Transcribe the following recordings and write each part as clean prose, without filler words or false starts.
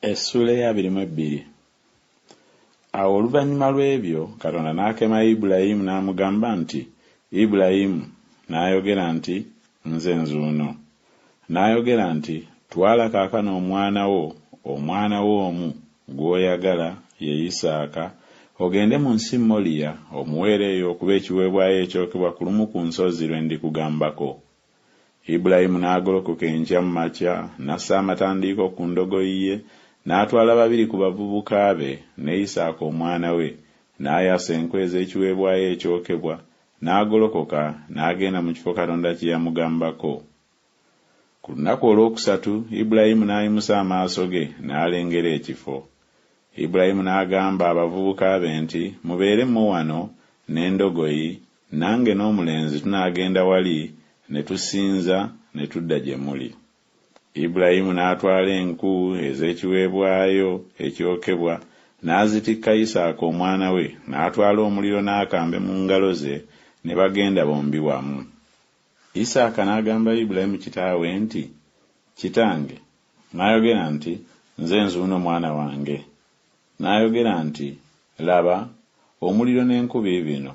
Essula ya 22. Awo oluvannyuma lw'ebyo Katonda n'akema Ibulayimu n'amugamba nti, Ibulayimu, n'ayogera nti, nze nzuuno. N'ayogera nti, twala kaakano omwana wo omu gw'oyagala, ye Isaaka, ogende mu nsi Moliya, omuweere eyo okuba ekiweebwayo ekyokebwa ku lumu ku nsozi lwe ndikugambako. Ibulayimu n'agolokoka enkya mu makya, n'assa amatandiiko ku ndogoyi ye, n'atwala babiri ku bavubuka be ne Isaaka omwana we, n'ayasa enkwe ez'ekiweebwayo ekyokebwa, n'agolokoka n'agenda mu kifo Katonda kye yamugambako. Ku lunaku olwokusatu Ibulayimu n'ayimusa amaaso ge n'alengera ekifo. Ibulayimu n'agamba abavubuka be nti, mubeeremu wano n'endogoyi, nange n'omulenzi tunaagenda wali ne tusinza ne tudda gye muli. Ibulayimu n'atwala enku ez'ekiweebwayo ekyokebwa n'azitikka Isaaka omwana we, n'atwala omuliro n'akambe mu ngalo ze, ne bagenda bombi wamu. Isaaka n'agamba Ibulayimu kitaawe nti, kitange. N'ayogera nti, nze nzuuno mwana wange. N'ayogera nti, laba, omuliro n'enku biibino,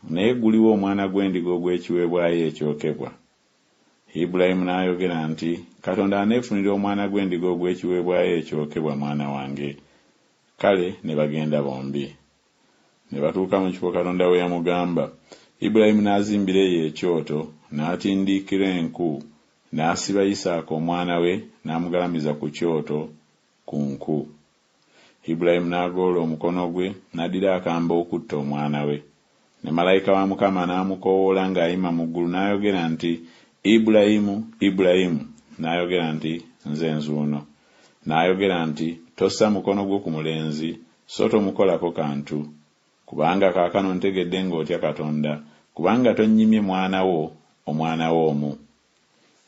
naye guliwo omwana gw'endiga ogw'ekiweebwayo ekyokebwa. Ibulayimu n'ayogera nti, Katonda aneefunira omwana gw'endiga ogw'ekiweebwayo ekyokebwa mwana wange. Kale ne bagenda bombi. Ne batuuka mu kifo Katonda we yamugamba. Ibulayimu n'azimbira eyo ekyoto, n'atindiikira enku, n'asiba Isaaka omwana we, n'amugalamiza ku kyoto ku nku. Ibulayimu n'agolola omukono gwe, n'addira akambe okutta omwana we. Ne malayika wa Mukama n'amukoowoola ng'ayima mu ggulu, n'ayogera nti, Ibulayimu, Ibulayimu. N'ayogera nti, nze nzuuno. N'ayogera nti, tossa mukono gwo ku mulenzi, so tomukolako kantu. Kubanga kaakano ntegedde ng'otya Katonda, kubanga tonnyimye mwana wo, omwana wo omu.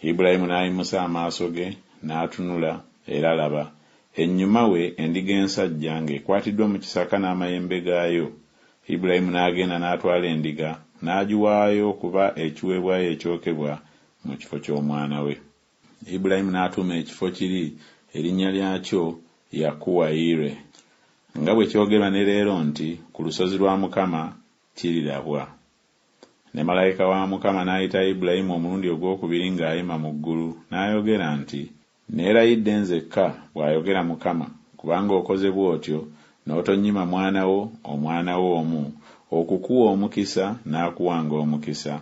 Ibulayimu n'ayimusa amaaso ge, n'atunula, era laba, ennyuma we endiga ensajja ng'ekwatiddwa mu kisaka n'amayembe gaayo. Ibulayimu n'agenda n'atwala endiga, n'agiwaayo okuba ekiweebwayo ekyokebwa mu kifo ky'omwana we. Ibulayimu n'atuuma ekifo kiri erinnya lyakyo Yakuwayire, nga bwe kyogerwa ne leero nti, ku lusozi lwa Mukama kirirabwa. Ne malayika wa Mukama n'ayita Ibulayimu omulundi ogwokubiri ng'ayima mu ggulu, n'ayogera nti, neerayidde nzekka, bw'ayogera Mukama, kubanga okoze bw'otyo, n'otonnyima mwana wo, omwana wo omu, okukuwa omukisa n'akuwanga omukisa,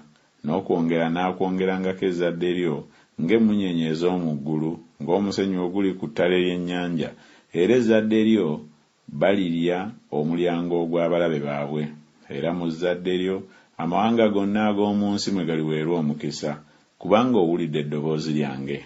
n'okwongera n'akwongerangako ezzadde lyo ng'emmunyeenye ez'omu ggulu, ng'omusenyu oguli ku ttale ly'ennyanja, era ezzadde lyo balirya omulyango ogw'abalabe baabwe. Era mu zzadde lyo amawanga gonna ag'omu nsi mwe galiweerwa omukisa, kubanga owulidde eddoboozi lyange.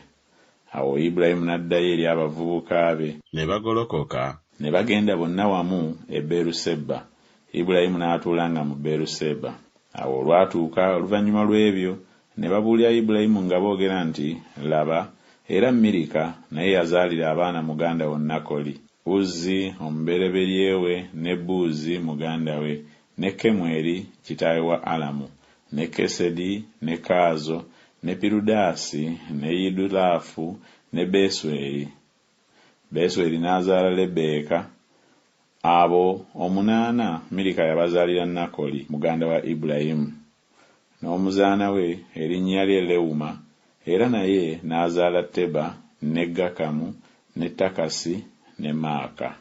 Awo Ibulayimu n'addayo eri abavubuka be, ne bagolokoka, ne bagenda bonna wamu e Beeruseba. Ibulayimu n'atuulanga mu Beeruseba. Awo olwatuuka oluvannyuma lw'ebyo, ne babuulira Ibulayimu nga boogera nti, laba, era Mirika naye yazaalira abaana muganda wo Nakoli, Uzzi omubereberye we, ne Buuzi muganda we, ne Kemweri kitaawe wa Alamu, ne Kesedi, ne Kaazo, ne Pirudaasi, ne Yidulaafu, ne Besweri. Besweri n'azaala Lebbeeka. Abo 8 Mirika yabazaalira Nakoli muganda wa Ibulayimu, n'omuzaana we erinnya lye Lewuma, era naye n'azaala Teba, ne Gakamu, ne Takasi, ne Maaka.